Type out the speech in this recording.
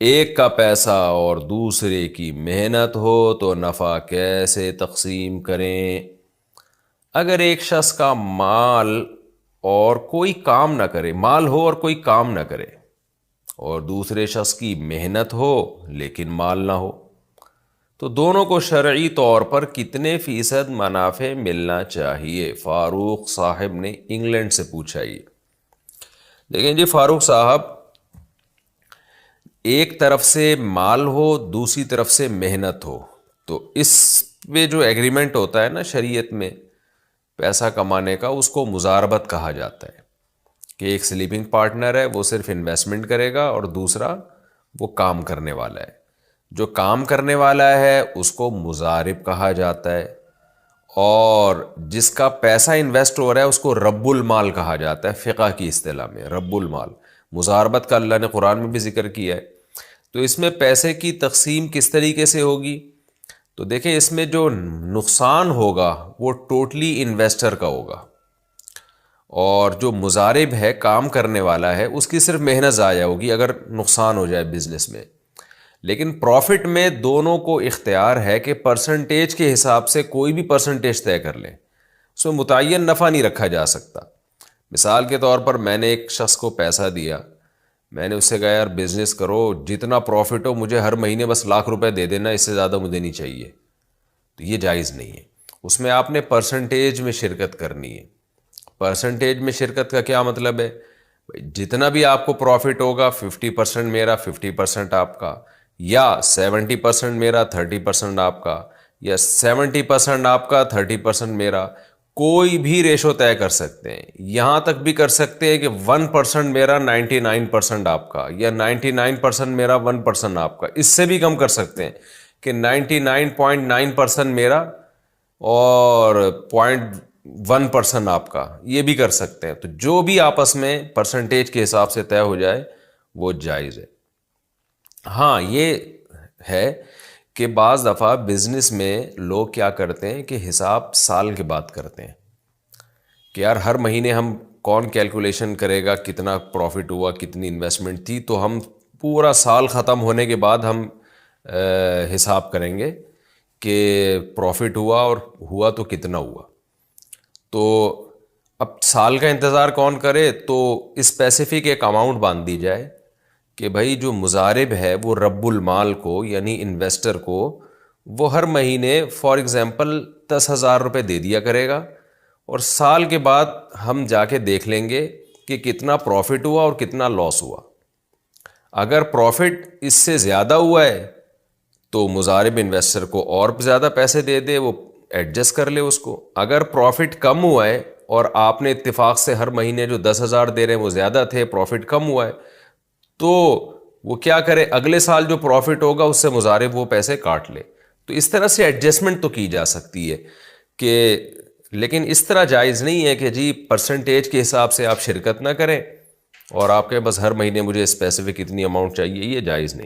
ایک کا پیسہ اور دوسرے کی محنت ہو تو نفع کیسے تقسیم کریں؟ اگر ایک شخص کا مال اور کوئی کام نہ کرے، مال ہو اور کوئی کام نہ کرے، اور دوسرے شخص کی محنت ہو لیکن مال نہ ہو، تو دونوں کو شرعی طور پر کتنے فیصد منافع ملنا چاہیے؟ فاروق صاحب نے انگلینڈ سے پوچھا یہ۔ دیکھیں جی فاروق صاحب، ایک طرف سے مال ہو، دوسری طرف سے محنت ہو، تو اس پہ جو ایگریمنٹ ہوتا ہے نا شریعت میں پیسہ کمانے کا، اس کو مزاربت کہا جاتا ہے، کہ ایک سلیپنگ پارٹنر ہے وہ صرف انویسٹمنٹ کرے گا اور دوسرا وہ کام کرنے والا ہے۔ جو کام کرنے والا ہے اس کو مضارب کہا جاتا ہے، اور جس کا پیسہ انویسٹ ہو رہا ہے اس کو رب المال کہا جاتا ہے فقہ کی اصطلاح میں، رب المال۔ مضاربت کا اللہ نے قرآن میں بھی ذکر کیا ہے۔ تو اس میں پیسے کی تقسیم کس طریقے سے ہوگی؟ تو دیکھیں اس میں جو نقصان ہوگا وہ ٹوٹلی انویسٹر کا ہوگا، اور جو مضارب ہے، کام کرنے والا ہے، اس کی صرف محنت ضائع ہوگی اگر نقصان ہو جائے بزنس میں۔ لیکن پروفٹ میں دونوں کو اختیار ہے کہ پرسنٹیج کے حساب سے کوئی بھی پرسنٹیج طے کر لیں، اس میں متعین نفع نہیں رکھا جا سکتا۔ مثال کے طور پر میں نے ایک شخص کو پیسہ دیا، میں نے اس سے کہا یار بزنس کرو، جتنا پروفٹ ہو مجھے ہر مہینے بس ₹1,00,000 دے دینا، اس سے زیادہ مجھے نہیں چاہیے، تو یہ جائز نہیں ہے۔ اس میں آپ نے پرسنٹیج میں شرکت کرنی ہے۔ پرسنٹیج میں شرکت کا کیا مطلب ہے؟ جتنا بھی آپ کو پروفٹ ہوگا 50% میرا، 50% آپ کا، یا 70% میرا، 30% آپ کا، یا 70% آپ کا، 30% میرا، کوئی بھی ریشو طے کر سکتے ہیں۔ یہاں تک بھی کر سکتے ہیں کہ 1% میرا، 99% آپ کا، یا 99% میرا، 1% آپ کا۔ اس سے بھی کم کر سکتے ہیں کہ 99.9% میرا اور 0.1% آپ کا، یہ بھی کر سکتے ہیں۔ تو جو بھی آپس میں پرسنٹیج کے حساب سے طے ہو جائے وہ جائز ہے۔ ہاں یہ ہے کہ بعض دفعہ بزنس میں لوگ کیا کرتے ہیں کہ حساب سال کے بعد کرتے ہیں، کہ یار ہر مہینے ہم کون کیلکولیشن کرے گا کتنا پروفٹ ہوا، کتنی انویسٹمنٹ تھی، تو ہم پورا سال ختم ہونے کے بعد ہم حساب کریں گے کہ پروفٹ ہوا اور ہوا تو کتنا ہوا۔ تو اب سال کا انتظار کون کرے؟ تو اسپیسیفک ایک اماؤنٹ باندھ دی جائے کہ بھائی جو مضارب ہے وہ رب المال کو، یعنی انویسٹر کو، وہ ہر مہینے فار ایگزامپل ₹10,000 دے دیا کرے گا، اور سال کے بعد ہم جا کے دیکھ لیں گے کہ کتنا پروفٹ ہوا اور کتنا لاس ہوا۔ اگر پروفٹ اس سے زیادہ ہوا ہے تو مضارب انویسٹر کو اور زیادہ پیسے دے دے، وہ ایڈجسٹ کر لے اس کو۔ اگر پروفٹ کم ہوا ہے اور آپ نے اتفاق سے ہر مہینے جو 10,000 دے رہے ہیں وہ زیادہ تھے، پروفٹ کم ہوا ہے، تو وہ کیا کرے؟ اگلے سال جو پروفٹ ہوگا اس سے مضارب وہ پیسے کاٹ لے۔ تو اس طرح سے ایڈجسٹمنٹ تو کی جا سکتی ہے کہ، لیکن اس طرح جائز نہیں ہے کہ جی پرسنٹیج کے حساب سے آپ شرکت نہ کریں اور آپ کے بس ہر مہینے مجھے اسپیسیفک اتنی اماؤنٹ چاہیے، یہ جائز نہیں۔